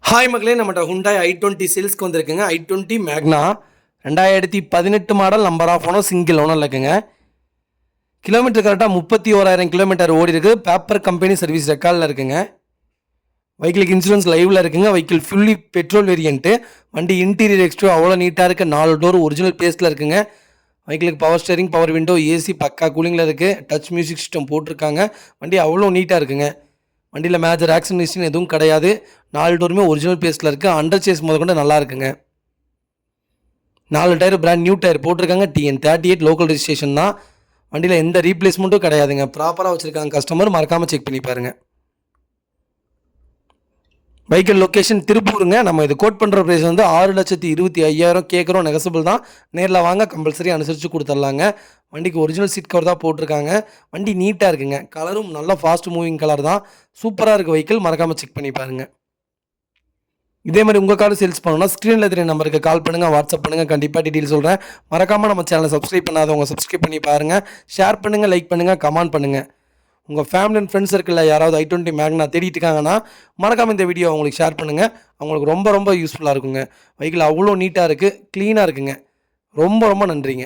Hi மக்களே, நம்மகிட்ட Hyundai i20 சேல்ஸ்க்கு வந்திருக்குங்க. i20 Magna 2018 model, number of owner, single ஓனரில் இருக்குங்க. கிலோமீட்டர் கரெக்டாக 31,000 கிலோமீட்டர் ஓடி இருக்குது. பேப்பர் கம்பெனி சர்வீஸ் ரெக்கார்டில் இருக்குங்க. வெஹிக்கிளுக்கு இன்சூரன்ஸ் லைவில் இருக்குங்க. Vehicle fully petrol variant. வண்டி இன்டீரியர் எக்ஸ்ட்ரா அவ்வளோ நீட்டாக இருக்குது. 4 டோர் ஒரிஜினல் பேஸ்ட்டில் இருக்குங்க. வெஹிக்கிளுக்கு power steering, power window, AC பக்கா கூலிங்கில் இருக்குது. டச் மியூசிக் சிஸ்டம் போட்டிருக்காங்க. வண்டி அவ்வளோ நீட்டாக இருக்குங்க. வண்டியில் மேஜர் ஆக்சிடென்ட் ஹிஸ்ட்ரி எதுவும் கிடையாது. 4 டோருமே ஒரிஜினல் பேஸில் இருக்குது. அண்டர் சேஸ் முதல் கொண்டு நல்லா இருக்குங்க. 4 டயர் பிராண்ட் நியூ டயர் போட்டிருக்காங்க. TN38 லோக்கல் ரெஜிஸ்ட்ரேஷன் தான். வண்டியில் எந்த ரீப்ளேஸ்மெண்ட்டும் கிடையாதுங்க. ப்ராப்பராக வச்சுருக்காங்க. கஸ்டமர் மறக்காமல் செக் பண்ணி பாருங்கள். வெஹிக்கிள் லொக்கேஷன் திருப்பூருங்க. நம்ம இது கோட் பண்ணுற ப்ரைஸ் வந்து 6,25,000 கேட்குறோம். நெகசபிள் தான். நேரில் வாங்க, கம்பல்சரி அனுசரித்து கொடுத்துர்லாங்க. வண்டிக்கு ஒரிஜினல் சீட் கவர் தான் போட்டிருக்காங்க. வண்டி நீட்டாக இருக்குங்க. கலரும் நல்லா ஃபாஸ்ட் மூவிங் கலர் தான். சூப்பராக இருக்குது வெஹிக்கிள். மறக்காமல் செக் பண்ணி பாருங்கள். இதே மாதிரி உங்கள் கார் சேல்ஸ் பண்ணணும்னா ஸ்க்ரீனில் தெரிய நம்பருக்கு கால் பண்ணுங்கள், வாட்ஸ்அப் பண்ணுங்கள். கண்டிப்பாக டீட்டெயில் சொல்கிறேன். மறக்காமல் நம்ம சேனலை சப்ஸ்கிரைப் பண்ணாதவங்க சப்ஸ்கிரைப் பண்ணி பாருங்கள். ஷேர் பண்ணுங்கள், லைக் பண்ணுங்கள், கமெண்ட் பண்ணுங்கள். உங்கள் ஃபேமிலி அண்ட் ஃப்ரெண்ட்ஸ் சர்க்கிளில் யாராவது i20 மேக்னா தேடிட்டு இருக்காங்கன்னா மறக்காமல் இந்த வீடியோ அவங்களுக்கு ஷேர் பண்ணுங்கள். அவங்களுக்கு ரொம்ப ரொம்ப யூஸ்ஃபுல்லாக இருக்குங்க. வெஹிக்கிள் அவ்வளோ நீட்டாக இருக்குது, க்ளீனாக இருக்குங்க. ரொம்ப ரொம்ப நன்றிங்க.